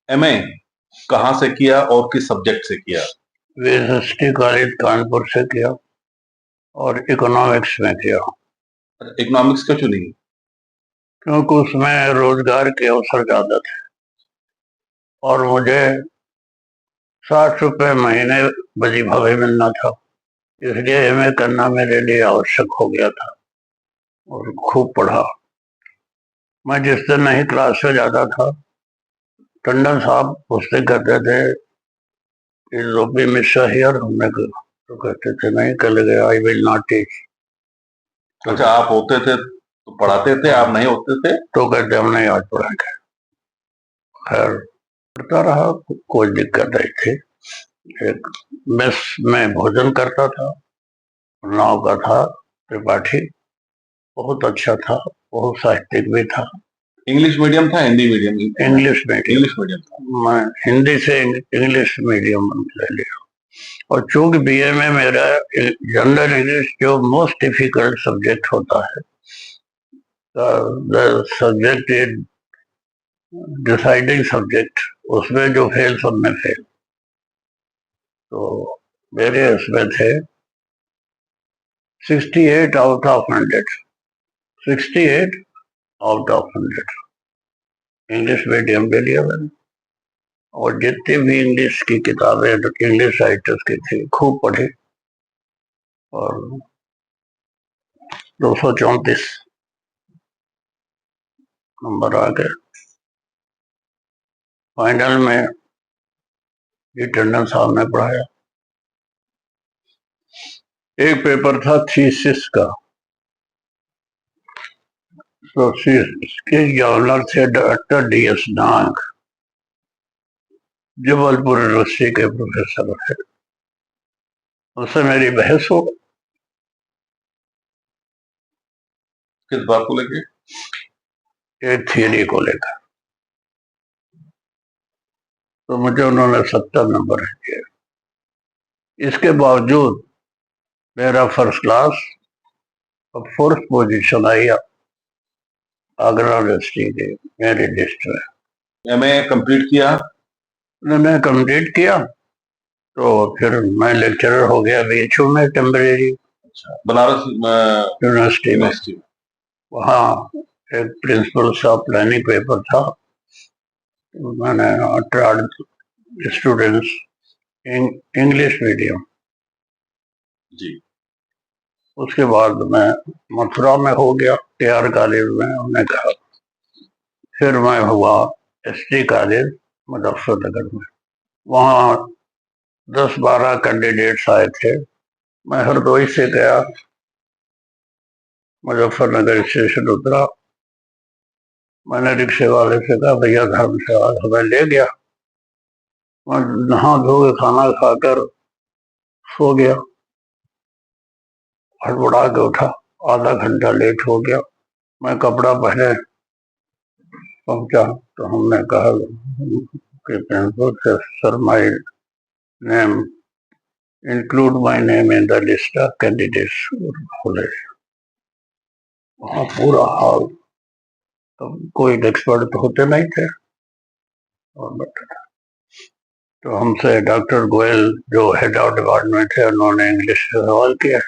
MA कहाँ से किया और किस सब्जेक्ट से किया? यूनिवर्सिटी कॉलेज कानपुर से किया और इकोनॉमिक्स में किया, इकोनॉमिक्स क्यों चुनी? क्योंकि उसमें रोजगार के अवसर ज्यादा थे और मुझे 60 रुपए महीने वजीफा भी मिलना था, इसलिए एमए करना मेरे लिए आवश्यक हो गया था और खूब पढ़ा। मैं जिस दिन नहीं क्लास में जाता था, टंडन साहब पूछते करते थे रोपी मिश्रा हियर, हमने तो कहते थे नहीं, कल गए, आई विल नॉट टीच। अच्छा, आप होते थे तो पढ़ाते थे, आप नहीं होते थे तो कहते हम नहीं आज पढ़ाएंगे। खैर पढ़ता रहा, कोई दिक्कत नहीं थी। एक मेस में भोजन करता था, नाव का था त्रिपाठी, बहुत अच्छा था, बहुत साहित्यिक भी था। इंग्लिश मीडियम था, Hindi medium? English medium. English medium था। मैं हिंदी से इंग्लिश मीडियम ले लिया और चूंकि बीए में मेरा जनरल इंग्लिश जो मोस्ट डिफिकल्ट सब्जेक्ट होता है, the subject is deciding subject, उसमें जो फेल सब में फेल, तो मेरे उसमें थे 68 out of 100, 68 out of 100 English medium ले लिया मैंने। और जितनी भी इंग्लिश की किताबें इंग्लिश राइटर्स की थी खूब पढ़ी और 234 नंबर आ गए। फाइनल में जी टंडन साहब ने पढ़ाया। एक पेपर था थीसिस का, तो इसके गवर्नर थे डॉक्टर DS नाग, जबलपुर यूनिवर्सिटी के प्रोफेसर है। उससे मेरी बहस हो, किस बात को लेके? एक थियरी को लेकर, तो मुझे उन्होंने 70 नंबर दिए। इसके बावजूद मेरा फर्स्ट क्लास और फोर्थ पोजीशन आई आगरा यूनिवर्सिटी के मेरी लिस्ट में। एमए कंप्लीट किया? मैंने कंप्लीट किया तो फिर मैं लेक्चरर हो गया BHU में टेम्परेरी। अच्छा, बनारस यूनिवर्सिटी में वहाँ एक प्रिंसिपल ऑफ प्लानिंग पेपर था, तो मैंने स्टूडेंट्स इंग्लिश मीडियम। जी। उसके बाद मैं मथुरा में हो गया, KR कॉलेज में हमने कहा। फिर मैं हुआ ST कॉलेज मुजफ्फरनगर में, वहाँ 10-12 कैंडिडेट्स आए थे। मैं हरदोई से गया, मुजफ्फरनगर स्टेशन उतरा, मैंने रिक्शे वाले से कहा भैया धर्मशाला, हमें ले गया। मैं नहा धो के खाना खाकर सो गया, हड़बड़ा के उठा, आधा घंटा लेट हो गया। मैं कपड़ा पहने पहुंचा तो हमने कहा कि principal sir my name include my name in the list of candidates. बोले वहाँ पूरा हाल, तो कोई एक्सपर्ट तो होते नहीं थे और बैठा था। तो हमसे डॉक्टर गोयल जो हेड ऑफ डिपार्टमेंट है, उन्होंने इंग्लिश से सवाल किया।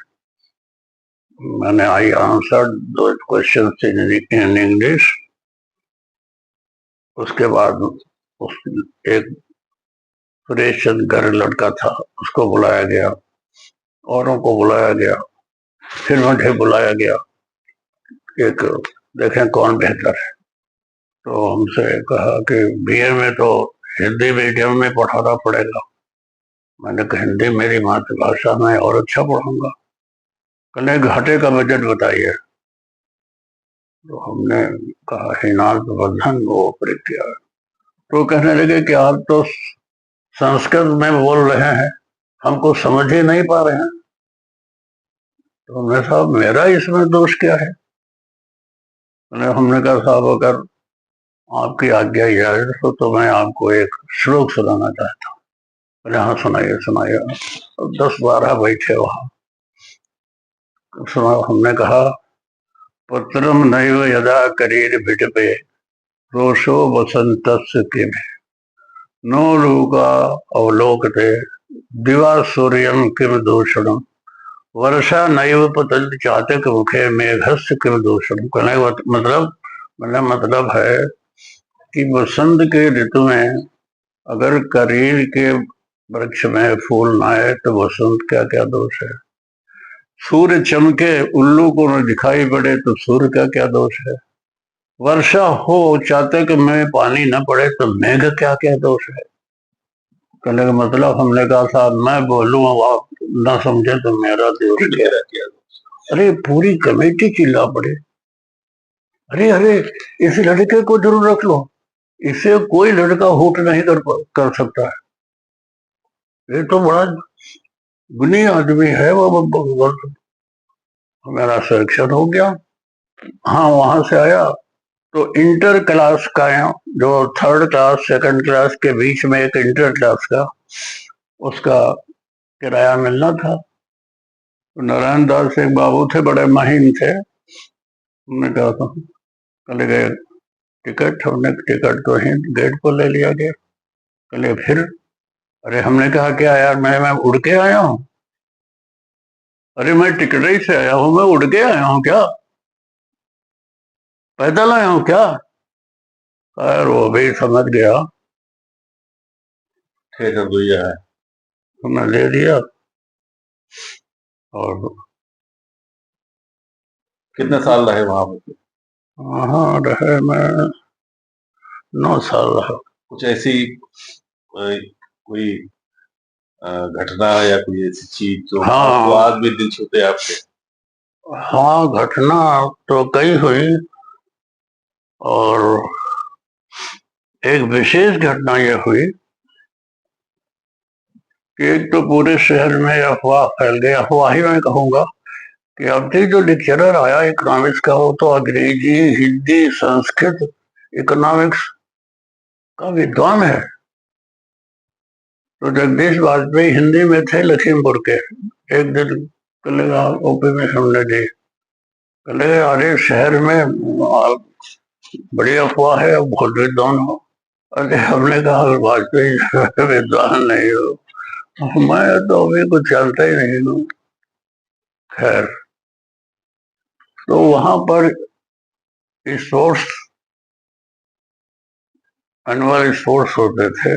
मैंने आई आंसर्ड दो क्वेश्चन इन इंग्लिश। उसके बाद उस एक सुरेश चंद्र लड़का था, उसको बुलाया गया, औरों को बुलाया गया, फिर मुझे बुलाया गया, एक देखें कौन बेहतर है। तो हमसे कहा कि BA में तो हिंदी मीडियम में पढ़ाना पड़ेगा। मैंने कहा हिंदी मेरी मातृभाषा में और अच्छा पढ़ाऊंगा। कहने घाटे का बजट बताइए। तो हमने कहा हिनाल प्रबंधन वो किया। तो कहने लगे कि आप तो संस्कृत में बोल रहे हैं, हमको समझ ही नहीं पा रहे हैं। तो हमने साहब मेरा इसमें दोष क्या है? हमने कहा साहब अगर आपकी आज्ञा जाए तो मैं आपको एक श्लोक सुनाना चाहता हूँ। हाँ सुनाइए सुनाइए। 10-12 बैठे वहां, सुना। हमने कहा पत्रम नैव यदा करीर भिटपे रोषो वसंतस्य किम नो लूका अवलोकते दिवा सूर्यम किम दूषणम वर्षा नैव पतंति चातक मुखे मेघस्य किम दूषणम। कहने का मतलब है कि बसंत के ऋतु में अगर करील के वृक्ष में फूल ना आए तो बसंत क्या क्या दोष है। सूर्य चमके उल्लू को न दिखाई पड़े तो सूर्य का क्या दोष है। वर्षा हो चातक में पानी न पड़े तो मेघ क्या क्या दोष है। कहने का मतलब हमने कहा था मैं बोलूं आप ना समझे तो मेरा दोष क्या। अरे पूरी कमेटी चिल्ला पड़े, अरे अरे इस लड़के को जरूर रख लो, इसे कोई लड़का हुट नहीं कर सकता है, ये तो बड़ा गुनी आदमी है वो। मेरा सिलेक्शन हो गया। हाँ वहां से आया तो इंटर क्लास का जो थर्ड क्लास सेकंड क्लास के बीच में एक इंटर क्लास का उसका किराया मिलना था। तो नारायण दास एक बाबू थे, बड़े महीन थे। उन्होंने कहा था कल गए टिकट, हमने टिकट तो ही गेट पर ले लिया गया। कल फिर अरे हमने कहा क्या यार मैं उड़ के आया हूँ। अरे मैं टिकट ही से आया हूँ, मैं उड़ के आया हूँ क्या, पैदल आया हूँ क्या। खैर वो भी समझ गया, है हमने ले लिया। और कितने साल रहे वहां पे? वहाँ रहे मैं 9 साल रहा। कुछ ऐसी कोई घटना या कोई ऐसी चीज जो आपको हाँ आज भी दिल छूते आपके? हाँ घटना तो कई हुई और एक विशेष घटना यह हुई कि एक तो पूरे शहर में अफवाह फैल गई, अफवाह ही मैं कहूँगा कि अब तक जो लेक्चरर आया इकोनॉमिक्स का वो तो अंग्रेजी हिंदी संस्कृत इकोनॉमिक्स का विद्वान है। तो जगदीश वाजपेयी हिंदी में थे लखीमपुर के। एक दिन कलेगा ओपी में हमने दी, कलेगा अरे शहर में बड़ी अफवाह है, बहुत विद्वान हो। अरे हमने कहा वाजपेयी विद्वान नहीं हो, मैं तो अभी कुछ जानता ही नहीं हूँ। खैर तो वहां पर स्पोर्ट्स एनुअल स्पोर्ट्स होते थे,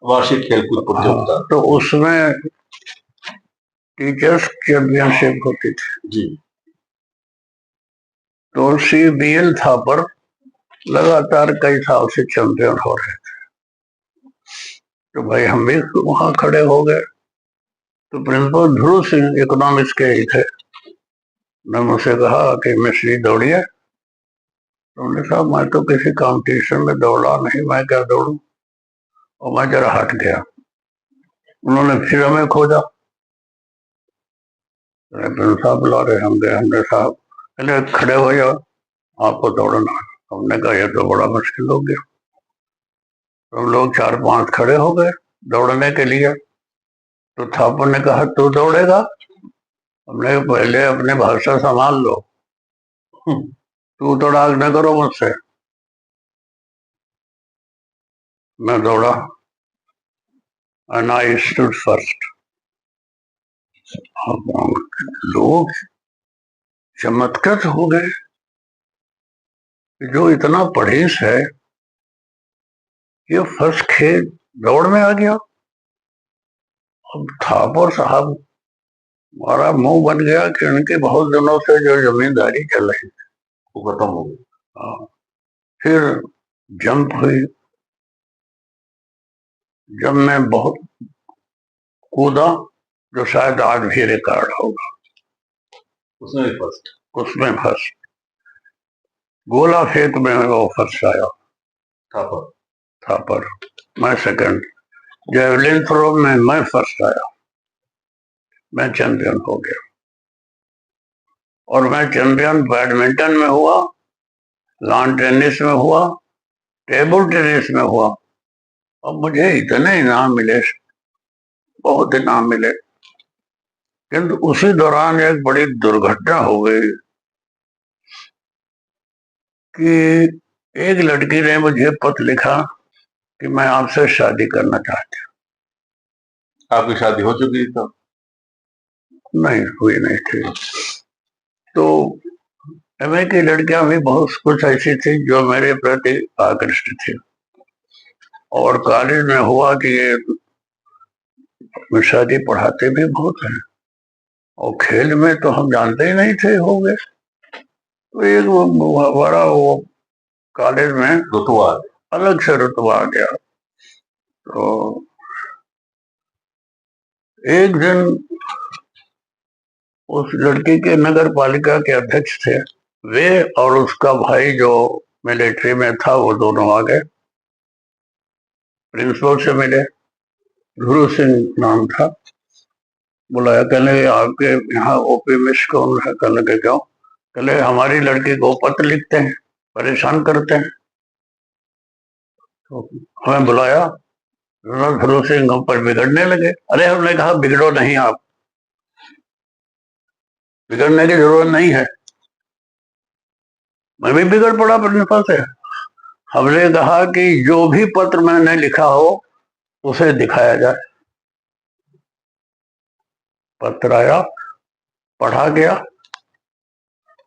वार्षिक खेलकूद प्रतियोगिता। तो उसमें टीचर्स चैंपियनशिप होती थी जी। तो CBL था पर लगातार कई साल से चैंपियन हो रहे थे। तो भाई हम भी वहां खड़े हो गए। तो प्रिंसिपल ध्रुव सिंह इकोनॉमिक्स के ही थे। मैं मुझसे कहा कि मिश्री दौड़िए। उन्होंने कहा मैं तो किसी कंपटीशन में दौड़ा नहीं, मैं क्या दौड़ू। और मैं जरा हट गया। उन्होंने फिर हमें खोजा, साहब बुला रहे, हम गए। हमने साहब पहले खड़े हो जाओ, आपको दौड़ना। हमने कहा यह तो बड़ा मुश्किल हो गया। तो हम लोग 4-5 खड़े हो गए दौड़ने के लिए। तो थापर ने कहा तू दौड़ेगा। हमने पहले अपने भाषा संभाल लो, तू तो डाक न करो मुझसे। मैं दौड़ा and I stood first। लोग चमत्कृत हो गए, जो इतना पढ़ेस है ये फर्स्ट खेल दौड़ में आ गया। अब थापर साहब हमारा मुंह बन गया कि उनके बहुत दिनों से जो जमींदारी चल रही थी वो खत्म हो गई। फिर जंप हुई। जब मैं बहुत कूदा जो शायद आज भी रिकॉर्ड होगा, उसमें फर्स्ट। उसमें फर्स्ट। गोला फेंक में वो फर्स्ट आया थापर, मैं सेकंड। जेवलिन थ्रो में मैं फर्स्ट आया, मैं चैंपियन हो गया। और मैं चैंपियन बैडमिंटन में हुआ, लॉन टेनिस में हुआ, टेबल टेनिस में हुआ। अब मुझे इतने इनाम मिले, बहुत इनाम मिले। किंतु उसी दौरान एक बड़ी दुर्घटना हो गई कि एक लड़की ने मुझे पत्र लिखा कि मैं आपसे शादी करना चाहती आपकी शादी हो चुकी थी तब? हूँ। नहीं, हुई नहीं थी। तो एमए की लड़कियां भी बहुत कुछ ऐसी थी जो मेरे प्रति आकृष्ट थी। और कॉलेज में हुआ कि ये शादी पढ़ाते भी बहुत हैं, और खेल में तो हम जानते ही नहीं थे हो गए। तो एक बड़ा वो कॉलेज में रुतबा अलग से रुतबा आ गया। तो एक दिन उस लड़की के नगर पालिका के अध्यक्ष थे वे, और उसका भाई जो मिलिट्री में था, वो दोनों आ गए। प्रिंसिपल से मिले, ध्रुव सिंह नाम था। बुलाया, कहने आपके यहाँ ओपी मिस कौन है? कहने के क्यों? कहले हमारी लड़की को पत्र लिखते हैं, परेशान करते हैं। तो हमें बुलाया, ध्रुव सिंह हम पर बिगड़ने लगे। अरे हमने कहा बिगड़ो नहीं, आप बिगड़ने की जरूरत नहीं है। मैं भी बिगड़ पड़ा प्रिंसिपल से। हमने कहा कि जो भी पत्र मैंने लिखा हो उसे दिखाया जाए। पत्र आया, पढ़ा गया।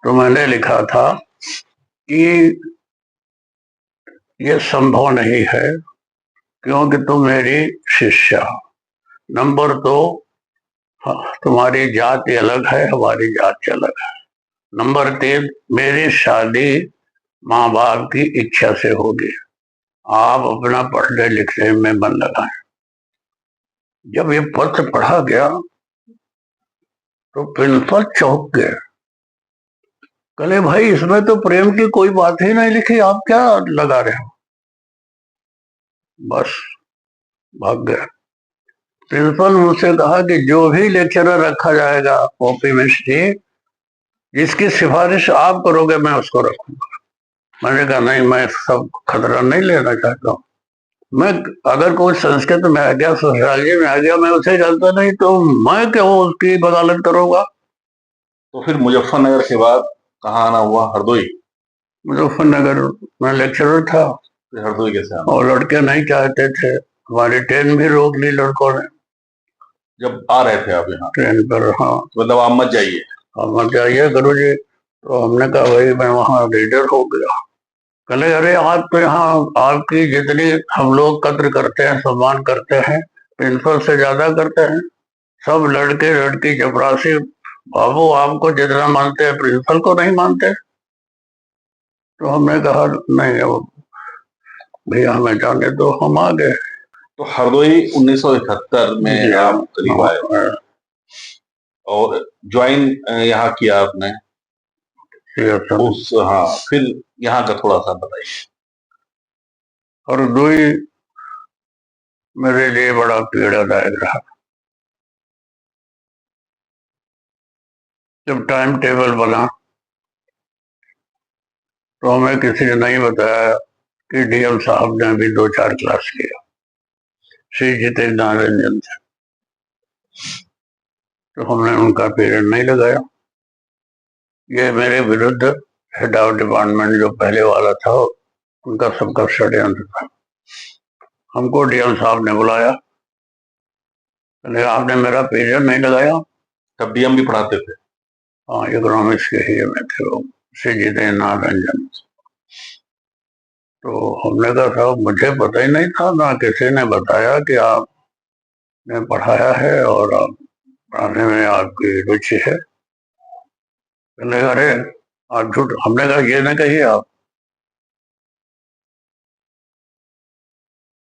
तो मैंने लिखा था कि यह संभव नहीं है क्योंकि तुम मेरी शिष्या। नंबर 2, तुम्हारी जाति अलग है, हमारी जाति अलग है। नंबर 3, मेरी शादी माँ बाप की इच्छा से होगी। आप अपना पढ़ने लिखने में मन लगाएं। जब ये पत्र पढ़ा गया तो प्रिंसिपल चौंक गए। कहले भाई इसमें तो प्रेम की कोई बात ही नहीं लिखी, आप क्या लगा रहे हो? बस भाग गया। प्रिंसिपल मुझसे कहा कि जो भी लेक्चरर रखा जाएगा ओपी मिश्र जी, जिसकी सिफारिश आप करोगे मैं उसको रखूंगा। मैंने कहा नहीं, मैं सब खतरा नहीं लेना चाहता हूँ। मैं अगर कोई संस्कृत में आ गया, सोशियोलॉजी में आ गया, मैं उसे जानता नहीं तो मैं क्यों उसकी बगावत करूंगा? तो फिर मुजफ्फरनगर के बाद कहाँ आना हुआ? हरदोई? मुजफ्फरनगर में लेक्चरर था। फिर हरदोई कैसे आना? और लड़के नहीं चाहते थे, हमारी ट्रेन भी रोक ली लड़कों ने। जब आ रहे थे आप यहाँ ट्रेन पर, हाँ, मतलब आप मत जाइए? हम मत जाइए गुरु जी। तो हमने कहा भाई मैं वहाँ लीडर हो गया। कहले अरे आप तो यहाँ आपकी जितनी हम लोग कद्र करते हैं, सम्मान करते हैं, प्रिंसिपल से ज्यादा करते हैं। सब लड़के लड़की चपरासी बाबू आपको जितना मानते हैं प्रिंसिपल को नहीं मानते। तो हमने कहा नहीं, अब भैया हमें जाने दो, हम आ गए। तो हरदोई 1971 में आप करीब आए हाँ, और ज्वाइन यहाँ किया आपने उस, हाँ, फिर यहाँ का थोड़ा सा बताइए। हरदोई मेरे लिए बड़ा पीड़ादायक रहा। जब टाइम टेबल बना तो हमें किसी ने नहीं बताया कि डीएम साहब ने भी 2-4 क्लास किया। श्री जितेंद्र रंजन थे। तो हमने उनका पीरियड नहीं लगाया। ये मेरे विरुद्ध हेड ऑफ डिपार्टमेंट जो पहले वाला था उनका सबका षड्यंत्र था। हमको डीएम साहब ने बुलाया, आपने मेरा पीरियड नहीं लगाया। तब डीएम भी पढ़ाते थे? हाँ, इकोनॉमिक्स के ही में थे वो, श्री जितेंद्र रंजन। तो हमने कहा साहब मुझे पता ही नहीं था, ना किसी ने बताया कि आपने पढ़ाया है और आप पढ़ाने में आपकी रुचि है। अरे आप झूठ, हमने कहा ये ना कहिए आप।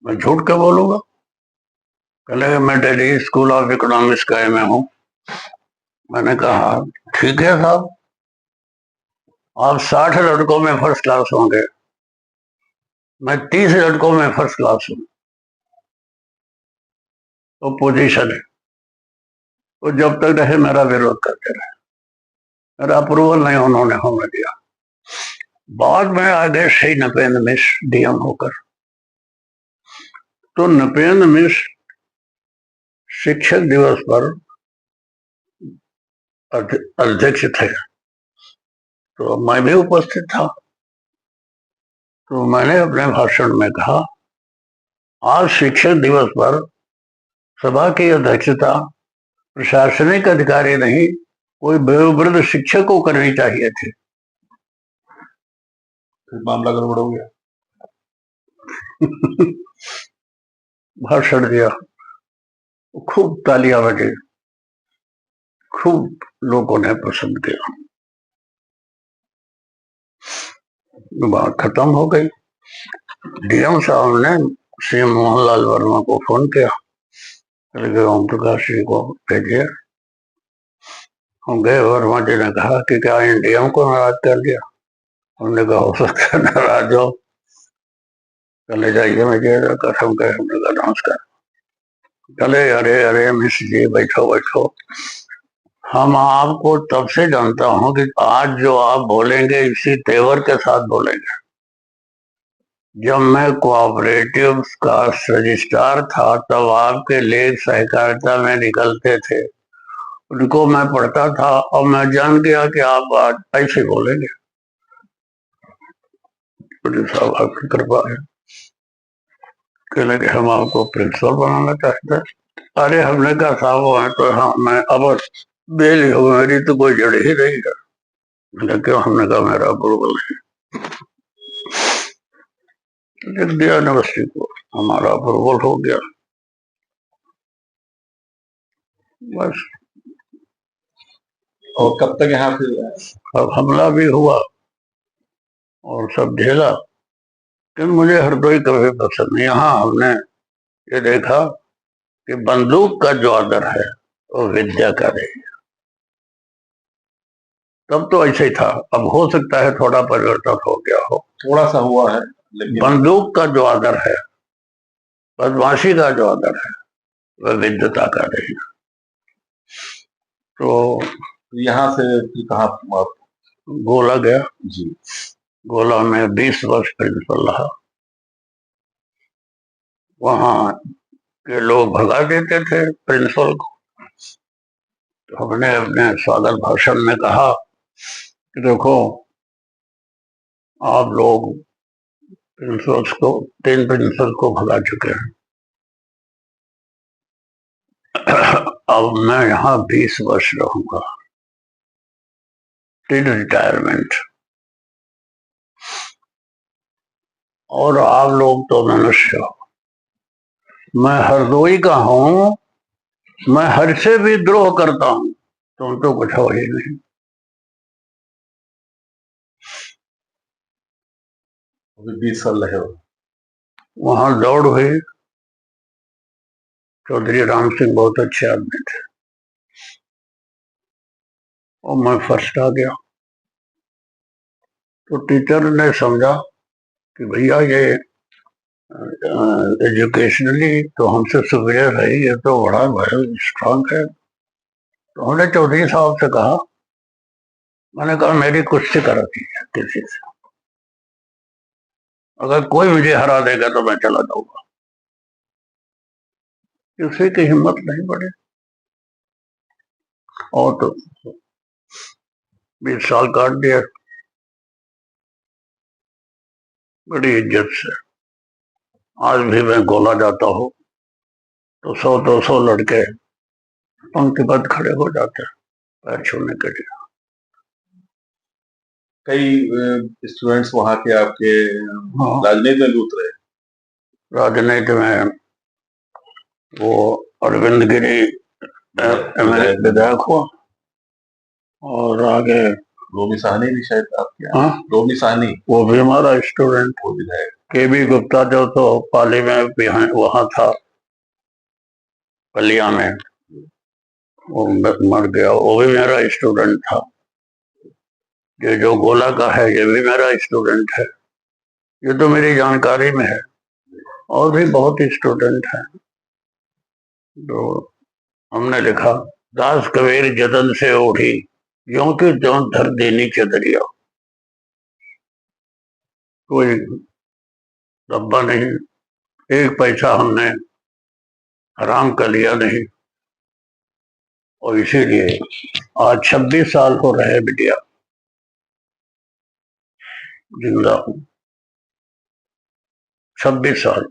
मैं झूठ क्यों बोलूंगा? कहले मैं दिल्ली स्कूल ऑफ इकोनॉमिक्स का एमए हूँ। मैंने कहा ठीक है साहब, आप 60 लड़कों में फर्स्ट क्लास होंगे, मैं 30 लड़कों में फर्स्ट क्लास हूँ। तो पोजीशन है, तो जब तक रहे मेरा विरोध करते रहे, मेरा अप्रूवल नहीं उन्होंने होने दिया। बाद में आ गए श्री नपेंद्र मिश्र डीएम होकर। तो नपेंद्र मिश्र शिक्षक दिवस पर अध्यक्ष थे, तो मैं भी उपस्थित था। तो मैंने अपने भाषण में कहा आज शिक्षक दिवस पर सभा की अध्यक्षता प्रशासनिक अधिकारी नहीं, कोई वयोवृद्ध शिक्षक को करनी चाहिए थी। फिर मामला गड़बड़ हो गया। भाषण दिया, खूब तालियां बजी, खूब लोगों ने पसंद किया। बात खत्म हो गई। डीएम साहब ने सीएम मोहनलाल वर्मा को फोन किया, ओम प्रकाश जी को भेजिए। हम गए, वर्मा जी ने कहा कि क्या इन डीएम को नाराज कर दिया? हमने कहा हो सकता है नाराज हो, चले जाइए। मैं जाकर हम गए, हमने कहा नमस्कार, चले। अरे अरे मिस जी बैठो बैठो, हम आपको तब से जानता हूं कि आज जो आप बोलेंगे इसी तेवर के साथ बोलेंगे। जब मैं कोऑपरेटिव का रजिस्ट्रार था तब आपके लेख सहकारिता में निकलते थे, उनको मैं पढ़ता था और मैं जान गया कि आप आज ऐसे बोलेंगे। साहब आपकी कृपा है। कहने के हम आपको प्रिंसिपल बनाना चाहते हैं। अरे हमने कहा साहब मैं तो, हाँ मैं अब बेल हो, मेरी तो कोई जड़ ही नहीं है। मैंने क्यों? हमने कहा मेरा अप्रूवल है। लिख दिया यूनिवर्सिटी को, हमारा अप्रूवल हो गया, बस। और कब तक यहाँ फिर अब हमला भी हुआ और सब झेला, लेकिन मुझे हरदोई कभी पसंद नहीं। यहाँ हमने ये देखा कि बंदूक का जो आदर है वो विद्या का नहीं। तब तो ऐसे ही था, अब हो सकता है थोड़ा परिवर्तन हो गया हो, थोड़ा सा हुआ है, लेकिन बंदूक का जो आदर है, बदमाशी का जो आदर है, वह विद्वता का नहीं। तो यहाँ से फिर कहाँ आप? गोला गया जी। गोला में 20 वर्ष प्रिंसिपल रहा। वहां के लोग भगा देते थे प्रिंसिपल को। तो हमने अपने स्वागत भाषण में कहा कि देखो, आप लोग प्रिंसिपल्स को, 3 प्रिंसिपल को भगा चुके हैं। अब मैं यहाँ 20 वर्ष रहूंगा, टिल रिटायरमेंट। और आप लोग तो मनुष्य हो, मैं हरदोई का हूं, मैं हर से भी द्रोह करता हूं, तुम तो कुछ हो ही नहीं। अभी 20 साल रहे हो। वहां दौड़ हुई। चौधरी राम सिंह बहुत अच्छे आदमी थे और मैं फर्स्ट आ गया। तो टीचर ने समझा कि भैया ये एजुकेशनली तो हमसे सुपीरियर है, ये तो बड़ा स्ट्रांग है। तो हमने चौधरी साहब से कहा, मैंने कहा मेरी कुश्ती कराती है किसी से, अगर कोई मुझे हरा देगा तो मैं चला जाऊंगा। किसी की हिम्मत नहीं बढ़ी। और तो 20 साल काट दिया बड़ी इज्जत से। आज भी मैं गोला जाता हूँ तो 100-200 लड़के पंक्तिबद्ध खड़े हो जाते हैं पैर छूने के लिए। कई स्टूडेंट्स वहाँ के आपके राजनीति में भी उतरे। राजनीति में वो अरविंद गिरी विधायक हुआ, और आगे रोमी साहनी भी शायद आपके। रोमी साहनी, वो भी हमारा स्टूडेंट। वो विधायक। केबी गुप्ता जो तो पाली में वहां था, पलिया में, वो मर गया, वो भी मेरा स्टूडेंट था। ये जो गोला का है ये भी मेरा स्टूडेंट है। ये तो मेरी जानकारी में है, और भी बहुत स्टूडेंट हैं। तो हमने लिखा, दास कबीर जतन से उठी, यों की त्यों धर देनी चदरिया। कोई डब्बा नहीं, एक पैसा हमने हराम कर लिया नहीं। और इसीलिए आज 26 साल हो रहे बिटिया जिंदा हूं। 26 साल।